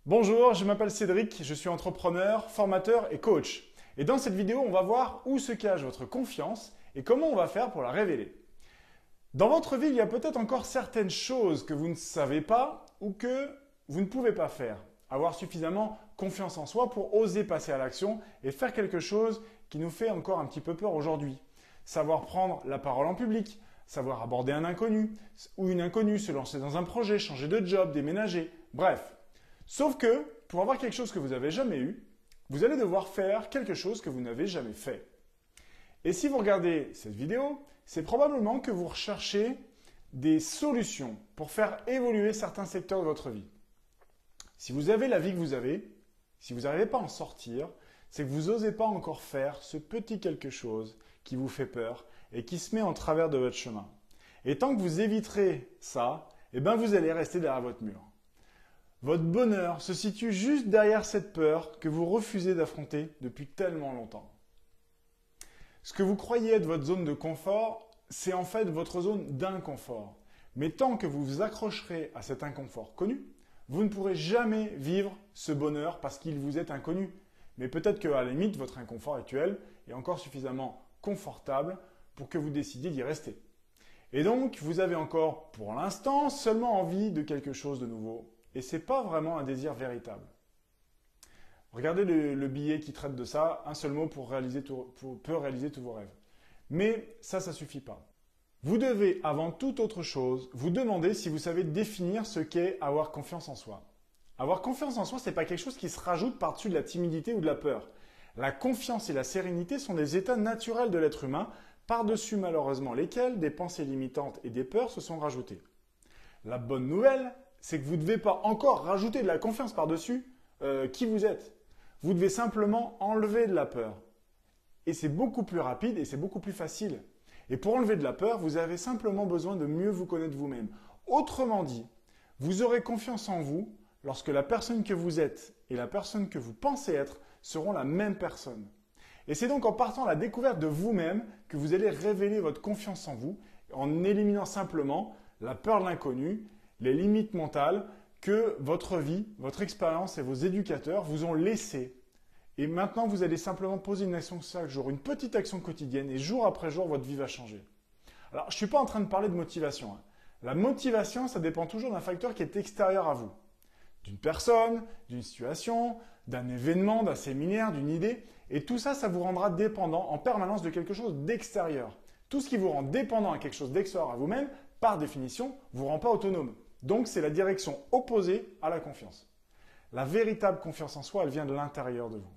Bonjour, je m'appelle Cédric, je suis entrepreneur, formateur et coach. Et dans cette vidéo, on va voir où se cache votre confiance et comment on va faire pour la révéler. Dans votre vie, il y a peut-être encore certaines choses que vous ne savez pas ou que vous ne pouvez pas faire. Avoir suffisamment confiance en soi pour oser passer à l'action et faire quelque chose qui nous fait encore un petit peu peur aujourd'hui. Savoir prendre la parole en public, savoir aborder un inconnu ou une inconnue, se lancer dans un projet, changer de job, déménager, bref. Sauf que, pour avoir quelque chose que vous n'avez jamais eu, vous allez devoir faire quelque chose que vous n'avez jamais fait. Et si vous regardez cette vidéo, c'est probablement que vous recherchez des solutions pour faire évoluer certains secteurs de votre vie. Si vous avez la vie que vous avez, si vous n'arrivez pas à en sortir, c'est que vous n'osez pas encore faire ce petit quelque chose qui vous fait peur et qui se met en travers de votre chemin. Et tant que vous éviterez ça, vous allez rester derrière votre mur. Votre bonheur se situe juste derrière cette peur que vous refusez d'affronter depuis tellement longtemps. Ce que vous croyez être votre zone de confort, c'est en fait votre zone d'inconfort. Mais tant que vous vous accrocherez à cet inconfort connu, vous ne pourrez jamais vivre ce bonheur parce qu'il vous est inconnu. Mais peut-être qu'à la limite, votre inconfort actuel est encore suffisamment confortable pour que vous décidiez d'y rester. Et donc, vous avez encore, pour l'instant, seulement envie de quelque chose de nouveau. Et ce n'est pas vraiment un désir véritable. Regardez le billet qui traite de ça. Un seul mot peut réaliser tous vos rêves. Mais ça ne suffit pas. Vous devez, avant toute autre chose, vous demander si vous savez définir ce qu'est avoir confiance en soi. Avoir confiance en soi, ce n'est pas quelque chose qui se rajoute par-dessus de la timidité ou de la peur. La confiance et la sérénité sont des états naturels de l'être humain, par-dessus malheureusement lesquels des pensées limitantes et des peurs se sont rajoutées. La bonne nouvelle, c'est que vous ne devez pas encore rajouter de la confiance par-dessus qui vous êtes. Vous devez simplement enlever de la peur. Et c'est beaucoup plus rapide et c'est beaucoup plus facile. Et pour enlever de la peur, vous avez simplement besoin de mieux vous connaître vous-même. Autrement dit, vous aurez confiance en vous lorsque la personne que vous êtes et la personne que vous pensez être seront la même personne. Et c'est donc en partant à la découverte de vous-même que vous allez révéler votre confiance en vous, en éliminant simplement la peur de l'inconnu, les limites mentales que votre vie, votre expérience et vos éducateurs vous ont laissées. Et maintenant, vous allez simplement poser une action chaque jour, une petite action quotidienne, et jour après jour, votre vie va changer. Alors, je ne suis pas en train de parler de motivation. La motivation, ça dépend toujours d'un facteur qui est extérieur à vous. D'une personne, d'une situation, d'un événement, d'un séminaire, d'une idée. Et tout ça, ça vous rendra dépendant en permanence de quelque chose d'extérieur. Tout ce qui vous rend dépendant à quelque chose d'extérieur à vous-même, par définition, vous rend pas autonome. Donc, c'est la direction opposée à la confiance. La véritable confiance en soi, elle vient de l'intérieur de vous.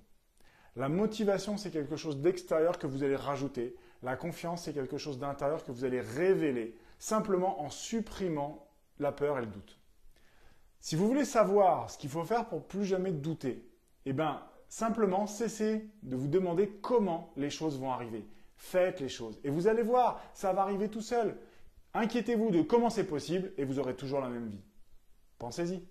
La motivation, c'est quelque chose d'extérieur que vous allez rajouter. La confiance, c'est quelque chose d'intérieur que vous allez révéler, simplement en supprimant la peur et le doute. Si vous voulez savoir ce qu'il faut faire pour plus jamais douter, simplement cessez de vous demander comment les choses vont arriver. Faites les choses et vous allez voir, ça va arriver tout seul. Inquiétez-vous de comment c'est possible et vous aurez toujours la même vie. Pensez-y.